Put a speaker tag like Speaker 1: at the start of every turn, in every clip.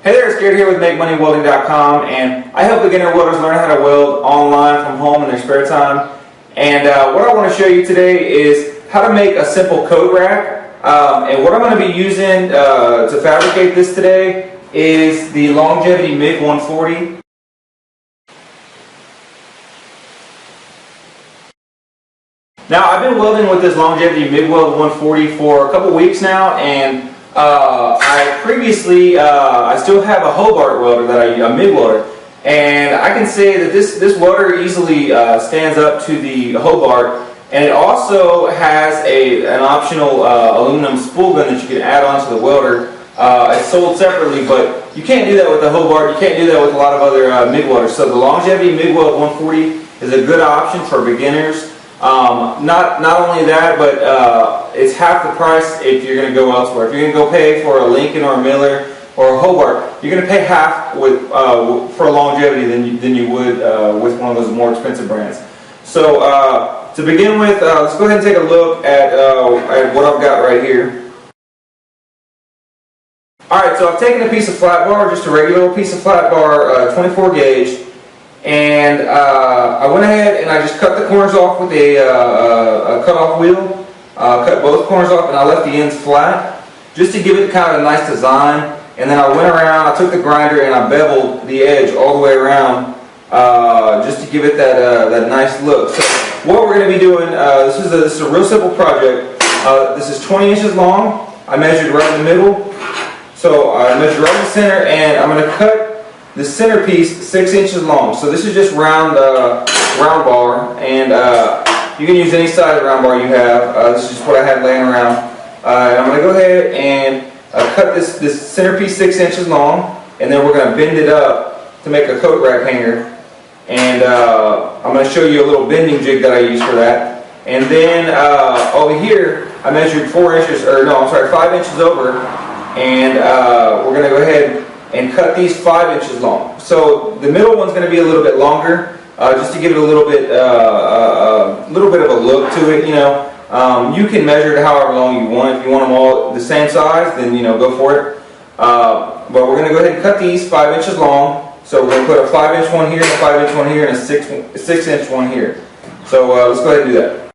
Speaker 1: Hey there, it's Garrett here with migweld.com, and I help beginner welders learn how to weld online from home in their spare time. And what I want to show you today is how to make a simple coat rack. And what I'm going to be using to fabricate this today is the Longevity MIG 140. Now, I've been welding with this Longevity migweld 140 for a couple weeks now, and I still have a Hobart welder that a MIG welder, and I can say that this welder easily stands up to the Hobart, and it also has an optional aluminum spool gun that you can add on to the welder. It's sold separately, but you can't do that with the Hobart. You can't do that with a lot of other MIG welders. So the Longevity migweld 140 is a good option for beginners. Not only that, but it's half the price if you're going to go elsewhere. If you're going to go pay for a Lincoln or a Miller or a Hobart, you're going to pay half for a Longevity than you would with one of those more expensive brands. So to begin with, let's go ahead and take a look at what I've got right here. Alright, so I've taken a piece of flat bar, just a regular piece of flat bar, 24 gauge. And I went ahead and I just cut the corners off with a cut-off wheel. Cut both corners off, and I left the ends flat just to give it kind of a nice design. And then I went around, I took the grinder and I beveled the edge all the way around just to give it that nice look. So what we're going to be doing, this is a real simple project. This is 20 inches long. I measured right in the middle. So I measured right in the center, and I'm going to cut the centerpiece 6 inches long. So this is just round bar, and you can use any size round bar you have. This is just what I had laying around. And I'm going to go ahead and cut this centerpiece 6 inches long, and then we're going to bend it up to make a coat rack hanger. And I'm going to show you a little bending jig that I use for that. And then over here, I measured 5 inches over, and we're going to go ahead and cut these 5 inches long. So the middle one's going to be a little bit longer, just to give it a little bit of a look to it. You know, you can measure it however long you want. If you want them all the same size, then go for it. But we're going to go ahead and cut these 5 inches long. So we're going to put a 5 inch one here, and a 5 inch one here, and a 6 inch one here. So let's go ahead and do that.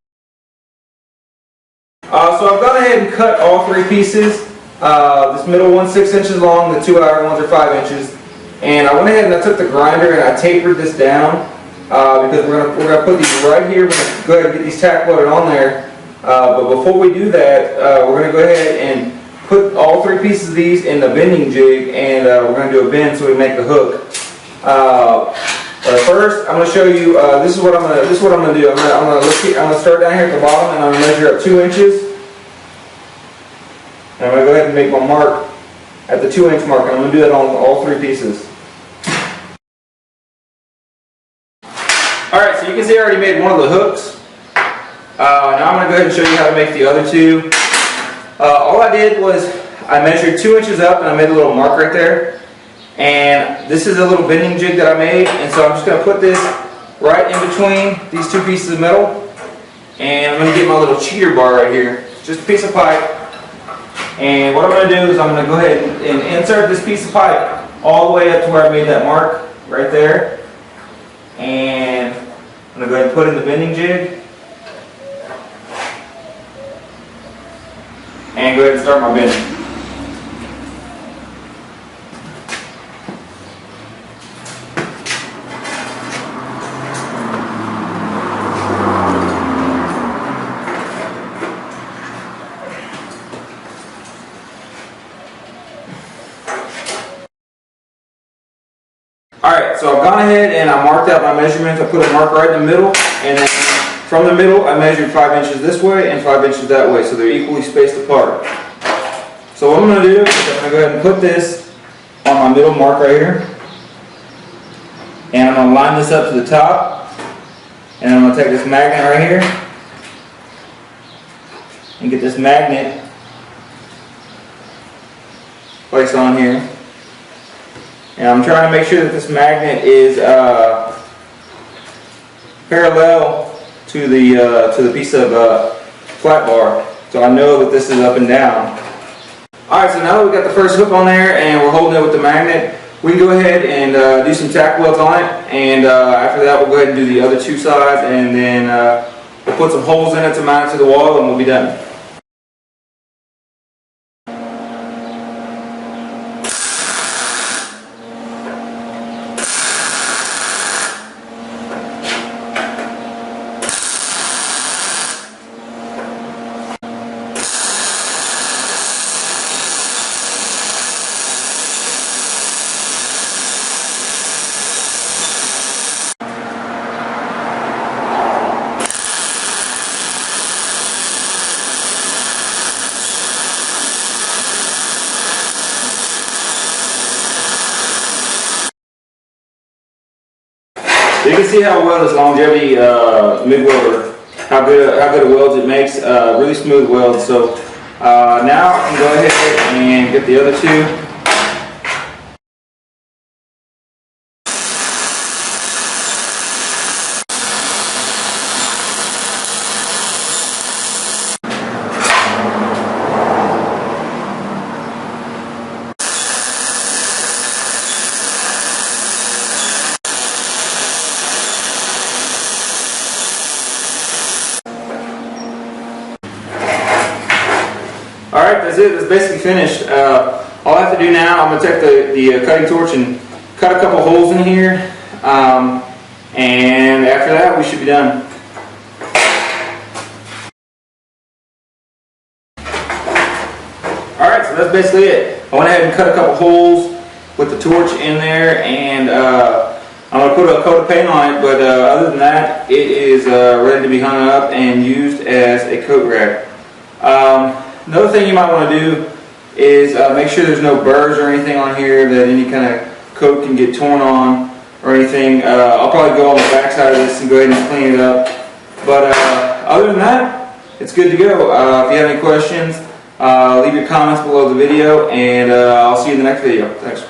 Speaker 1: So I've gone ahead and cut all three pieces. This middle one's 6 inches long, the two outer ones are 5 inches. And I went ahead and I took the grinder and I tapered this down because we're gonna put these right here. We're gonna go ahead and get these tack welded on there. But before we do that, we're gonna go ahead and put all three pieces of these in the bending jig, and we're gonna do a bend so we make the hook. But first, I'm gonna show you. This is what I'm gonna do. I'm gonna start down here at the bottom, and I'm gonna measure up 2 inches. And I'm going to go ahead and make my mark at the 2 inch mark, and I'm going to do that on all three pieces. Alright, so you can see I already made one of the hooks. Now I'm going to go ahead and show you how to make the other two. All I did was I measured 2 inches up, and I made a little mark right there. And this is a little bending jig that I made, and so I'm just going to put this right in between these two pieces of metal. And I'm going to get my little cheater bar right here. Just a piece of pipe. And what I'm going to do is I'm going to go ahead and insert this piece of pipe all the way up to where I made that mark right there. And I'm going to go ahead and put in the bending jig. And go ahead and start my bending. Alright, so I've gone ahead and I marked out my measurements. I put a mark right in the middle, and then from the middle I measured 5 inches this way and 5 inches that way, so they're equally spaced apart. So what I'm going to do is I'm going to go ahead and put this on my middle mark right here, and I'm going to line this up to the top, and I'm going to take this magnet right here and get this magnet placed on here. And I'm trying to make sure that this magnet is parallel to the piece of flat bar, so I know that this is up and down. Alright, so now that we've got the first hook on there and we're holding it with the magnet, we can go ahead and do some tack welds on it, and after that we'll go ahead and do the other two sides, and then we'll put some holes in it to mount it to the wall, and we'll be done. You can see how well this longevity MIG welder, how good a welds it makes, really smooth welds. So now I can go ahead and get the other two. Alright, that's it. That's basically finished. All I have to do now, I'm going to take the cutting torch and cut a couple holes in here, and after that we should be done. Alright, so that's basically it. I went ahead and cut a couple holes with the torch in there, and I'm going to put a coat of paint on it, but other than that, it is ready to be hung up and used as a coat rack. Another thing you might want to do is make sure there's no burrs or anything on here that any kind of coat can get torn on or anything. I'll probably go on the back side of this and go ahead and clean it up. But other than that, it's good to go. If you have any questions, leave your comments below the video, and I'll see you in the next video. Thanks.